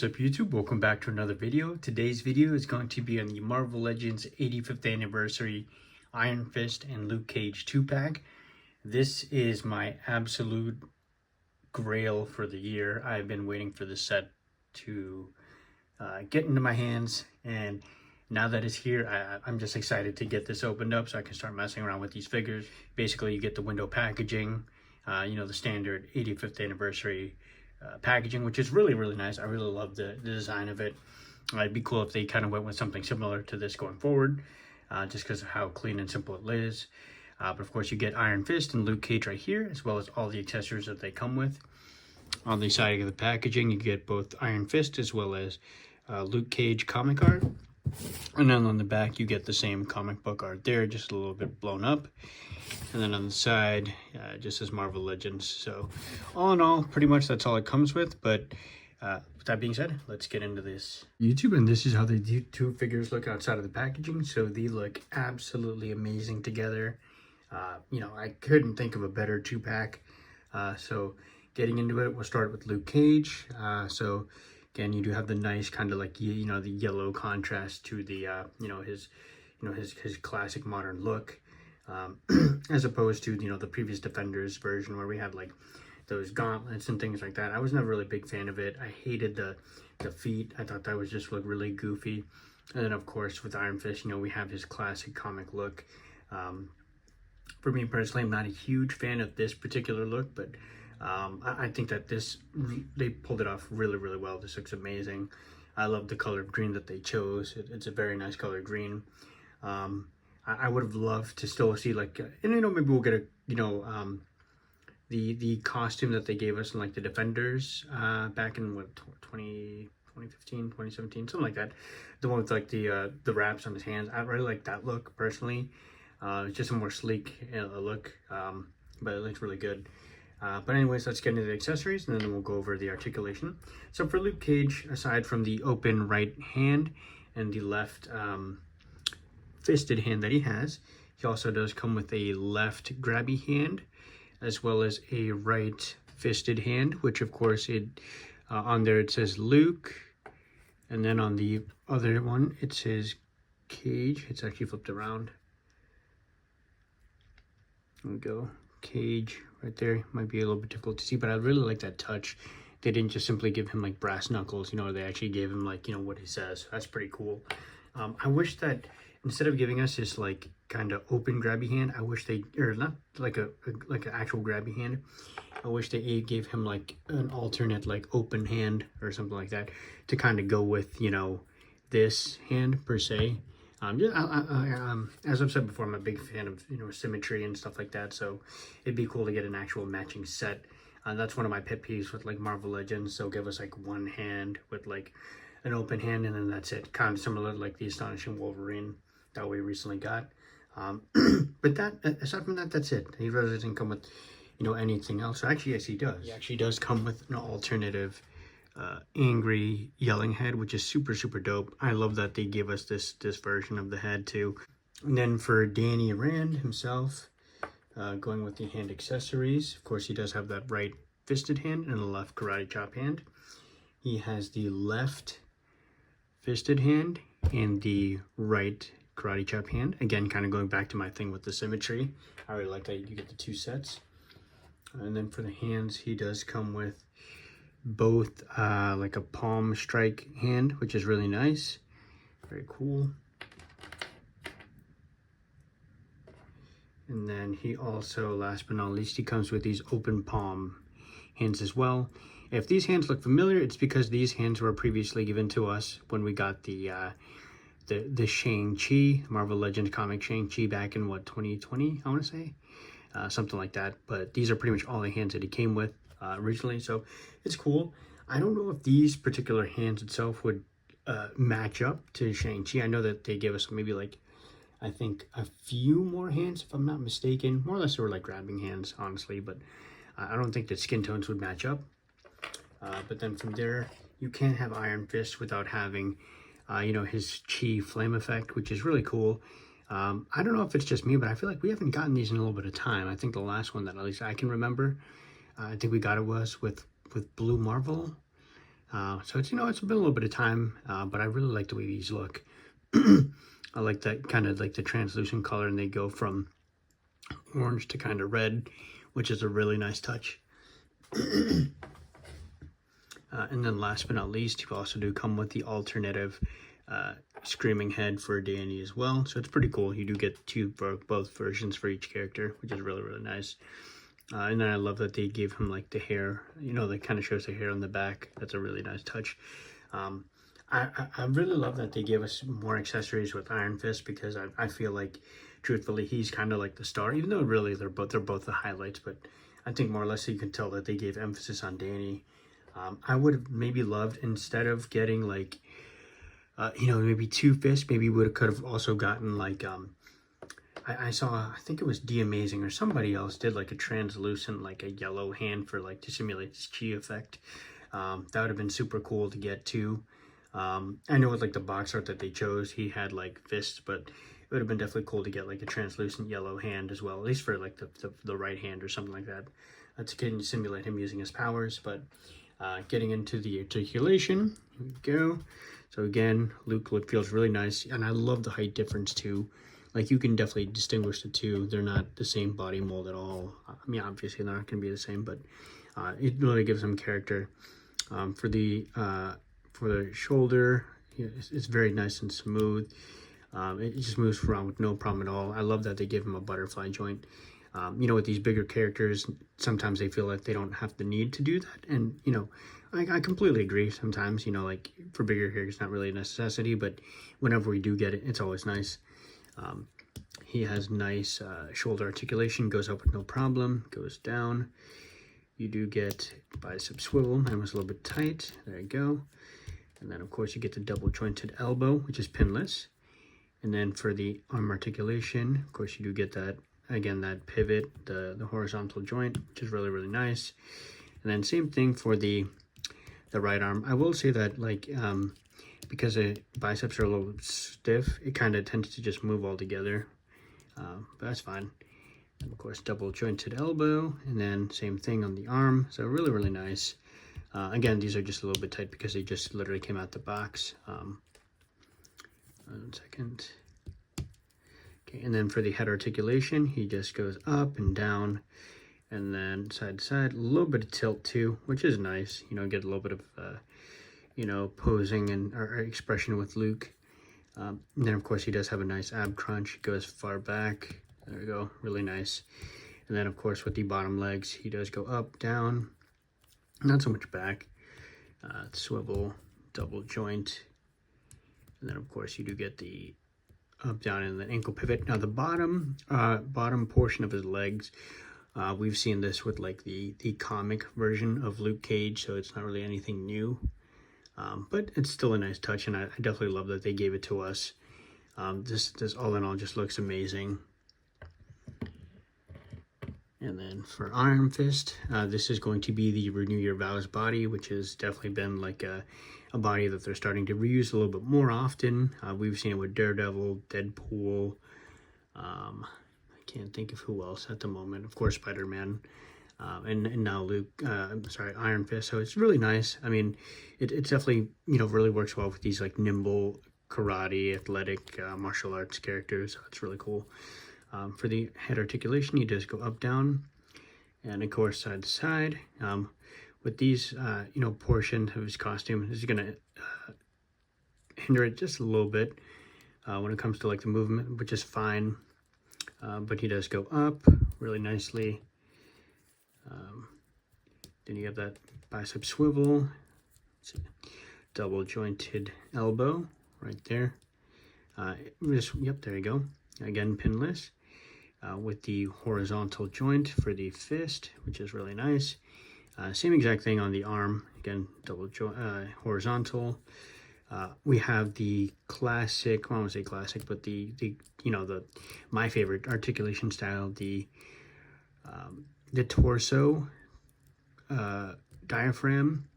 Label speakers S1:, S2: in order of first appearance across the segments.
S1: What's up YouTube? Welcome back to another video. Today's video is going to be on the Marvel Legends 85th anniversary Iron Fist and Luke Cage 2-pack. This is my absolute grail for the year. I've been waiting for this set to get into my hands, and now that it's here, I'm just excited to get this opened up so I can start messing around with these figures. Basically, you get the window packaging, the standard 85th anniversary packaging, which is really nice. I really love the design of it. It'd be cool if they kind of went with something similar to this going forward, just because of how clean and simple it is. But of course, you get Iron Fist and Luke Cage right here, as well as all the accessories that they come with. On the side of the packaging, you get both Iron Fist as well as Luke Cage comic art. And then on the back, you get the same comic book art there, just a little bit blown up. And then on the side, just as Marvel Legends. So all in all, pretty much that's all it comes with. But with that being said, let's get into this YouTube. And this is how the two figures look outside of the packaging. So they look absolutely amazing together. I couldn't think of a better 2-pack. So getting into it, we'll start with Luke Cage. So again, you do have the nice kind of like, the yellow contrast to the, his classic modern look. As opposed to, the previous Defenders version where we had like those gauntlets and things like that. I was never really a big fan of it. I hated the feet. I thought that was just look really goofy. And then of course with Iron Fist, we have his classic comic look. For me personally, I'm not a huge fan of this particular look, but I think that they pulled it off really well. This looks amazing. I love the color of green that they chose. It's a very nice color green. I would have loved to still see like, maybe we'll get the costume that they gave us in like the Defenders back in 2015, 2017, something like that. The one with like the wraps on his hands. I really like that look personally. It's just a more sleek look, but it looks really good. But anyways, let's get into the accessories and then we'll go over the articulation. So for Luke Cage, aside from the open right hand and the left fisted hand that he has, he also does come with a left grabby hand as well as a right fisted hand, which of course on there it says Luke, and then on the other one it says Cage. It's actually flipped around. There we go, Cage right there. Might be a little bit difficult to see, but I really like that touch. They didn't just simply give him like brass knuckles, they actually gave him like, what he says. That's pretty cool. I wish that instead of giving us this like kind of open grabby hand, I wish they, or not like an actual grabby hand, I wish they gave him like an alternate like open hand or something like that to kind of go with, this hand per se. As I've said before, I'm a big fan of, symmetry and stuff like that. So it'd be cool to get an actual matching set. That's one of my pet peeves with like Marvel Legends. So give us like one hand with like an open hand and then that's it. Kind of similar to like the Astonishing Wolverine that we recently got. But aside from that, that's it. He really doesn't come with, anything else. So actually, yes, he does. He actually does come with an alternative angry yelling head, which is super dope. I love that they give us this version of the head too. And then for Danny Rand himself, going with the hand accessories, of course he does have that right fisted hand and the left karate chop hand. He has the left fisted hand and the right karate chop hand. Again, kind of going back to my thing with the symmetry. I really like that you get the two sets. And then for the hands, he does come with both like a palm strike hand, which is really nice. Very cool. And then he also, last but not least, he comes with these open palm hands as well. If these hands look familiar, it's because these hands were previously given to us when we got the Shang-Chi, Marvel Legends comic Shang-Chi back in 2020, I want to say, something like that. But these are pretty much all the hands that he came with originally, so it's cool. I don't know if these particular hands itself would match up to Shang-Chi. I know that they gave us maybe like, I think a few more hands, if I'm not mistaken. More or less they were like grabbing hands, honestly, but I don't think that skin tones would match up. But then from there, you can't have Iron Fist without having his chi flame effect, which is really cool. I don't know if it's just me, but I feel like we haven't gotten these in a little bit of time. I think the last one that at least I can remember, I think we got it was with Blue Marvel. So it's, it's been a little bit of time, but I really like the way these look. I like that kind of like the translucent color, and they go from orange to kind of red, which is a really nice touch. And then last but not least, you also do come with the alternative screaming head for Danny as well. So it's pretty cool. You do get both versions for each character, which is really, really nice. And then I love that they gave him like the hair, that kind of shows the hair on the back. That's a really nice touch. I really love that they gave us more accessories with Iron Fist, because I feel like, truthfully, he's kind of like the star, even though really they're both the highlights. But I think more or less you can tell that they gave emphasis on Danny. I would have maybe loved, instead of getting like, maybe 2 fists, maybe could have also gotten like, I saw, I think it was D-Amazing or somebody else did like a translucent, like a yellow hand for like to simulate this chi effect. That would have been super cool to get too. I know with like the box art that they chose, he had like fists, but it would have been definitely cool to get like a translucent yellow hand as well, at least for like the right hand or something like that. To simulate him using his powers. But getting into the articulation, here we go. So again, Luke feels really nice, and I love the height difference too. Like, you can definitely distinguish the two. They're not the same body mold at all. I mean, obviously they're not going to be the same, but it really gives them character. For the shoulder, it's very nice and smooth. It just moves around with no problem at all. I love that they give him a butterfly joint. With these bigger characters, sometimes they feel like they don't have the need to do that. And, I completely agree sometimes, like for bigger characters, not really a necessity, but whenever we do get it, it's always nice. He has nice shoulder articulation, goes up with no problem, goes down. You do get bicep swivel. Mine was a little bit tight. There you go. And then, of course, you get the double jointed elbow, which is pinless. And then for the arm articulation, of course, you do get that, again, that pivot, the horizontal joint, which is really, really nice. And then same thing for the right arm. I will say that, like, because the biceps are a little stiff, it kind of tends to just move all together. But that's fine. And of course, double jointed elbow, and then same thing on the arm. So really, really nice. Again, these are just a little bit tight because they just literally came out the box. 1 second. Okay, and then for the head articulation, he just goes up and down, and then side to side. A little bit of tilt too, which is nice. Get a little bit of posing and or expression with Luke. And then, of course, he does have a nice ab crunch. He goes far back. There we go. Really nice. And then, of course, with the bottom legs, he does go up, down. Not so much back. Swivel, double joint. And then, of course, you do get the up, down, and the ankle pivot. Now, the bottom portion of his legs, we've seen this with, like, the comic version of Luke Cage, so it's not really anything new. But it's still a nice touch, and I definitely love that they gave it to us. This all in all just looks amazing. And then for Iron Fist, this is going to be the Renew Your Vows body, which has definitely been like a body that they're starting to reuse a little bit more often. We've seen it with Daredevil, Deadpool. I can't think of who else at the moment. Of course, Spider-Man. And now Iron Fist. So it's really nice. I mean, it's definitely, really works well with these like nimble karate, athletic, martial arts characters. So it's really cool. For the head articulation, he does go up, down, and of course side to side. With these, portion of his costume, this is gonna hinder it just a little bit when it comes to like the movement, which is fine. But he does go up really nicely. Then you have that bicep swivel, double jointed elbow right there. Yep, there you go. Again, pinless. With the horizontal joint for the fist, which is really nice. Same exact thing on the arm. Again, double joint, horizontal. We have the classic, well, I don't want to say classic, but the my favorite articulation style, the torso diaphragm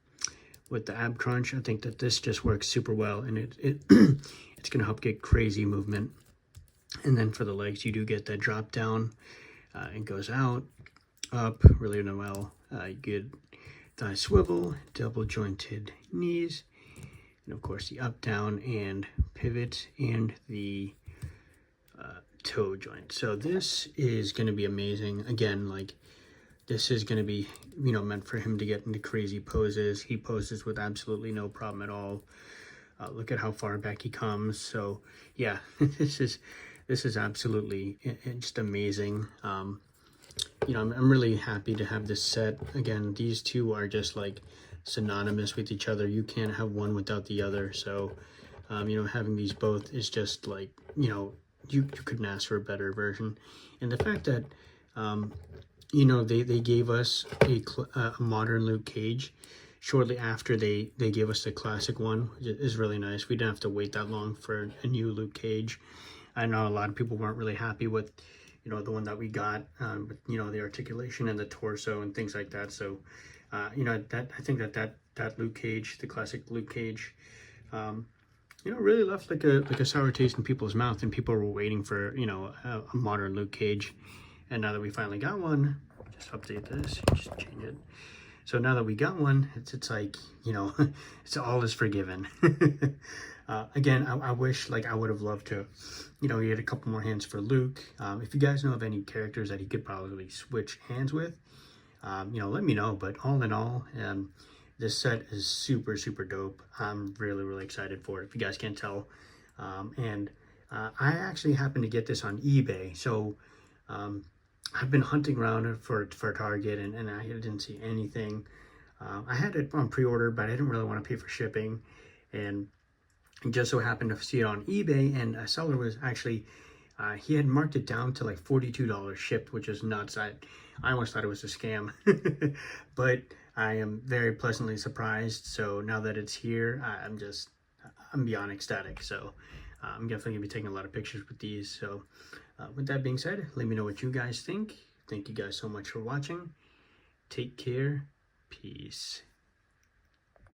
S1: with the ab crunch. I think that this just works super well, and it's going to help get crazy movement. And then for the legs, you do get that drop down. It goes out, up, really well. You get thigh swivel, double jointed knees, and of course the up, down, and pivot, and the toe joint. So this is going to be amazing. Again, like, this is going to be, you know, meant for him to get into crazy poses. He poses with absolutely no problem at all. Look at how far back he comes. So yeah, this is absolutely just amazing. You know, I'm really happy to have this set. Again, these two are just like synonymous with each other. You can't have one without the other. So, you know, having these both is just like, you know, you couldn't ask for a better version. And the fact that, you know, they gave us a modern Luke Cage shortly after they gave us the classic one is really nice. We didn't have to wait that long for a new Luke Cage. I know a lot of people weren't really happy with, you know, the one that we got, with, you know, the articulation and the torso and things like that. So, you know, I think that Luke Cage, the classic Luke Cage, you know, really left like a sour taste in people's mouth, and people were waiting for, you know, a modern Luke Cage. And now that we finally got one, just update this, just change it. So now that we got one, it's like, you know, it's all is forgiven. Again, I wish, like, I would have loved to, you know, get a couple more hands for Luke. If you guys know of any characters that he could probably switch hands with, you know, let me know. But all in all, this set is super, super dope. I'm really, really excited for it, if you guys can't tell. And I actually happened to get this on eBay. So I've been hunting around for Target, and I didn't see anything. I had it on pre-order, but I didn't really want to pay for shipping. And just so happened to see it on eBay, and a seller was actually, he had marked it down to like $42 shipped, which is nuts. I almost thought it was a scam. But I am very pleasantly surprised. So now that it's here, I'm beyond ecstatic. So I'm definitely gonna be taking a lot of pictures with these. So with that being said, let me know what you guys think. Thank you guys so much for watching. Take care. Peace.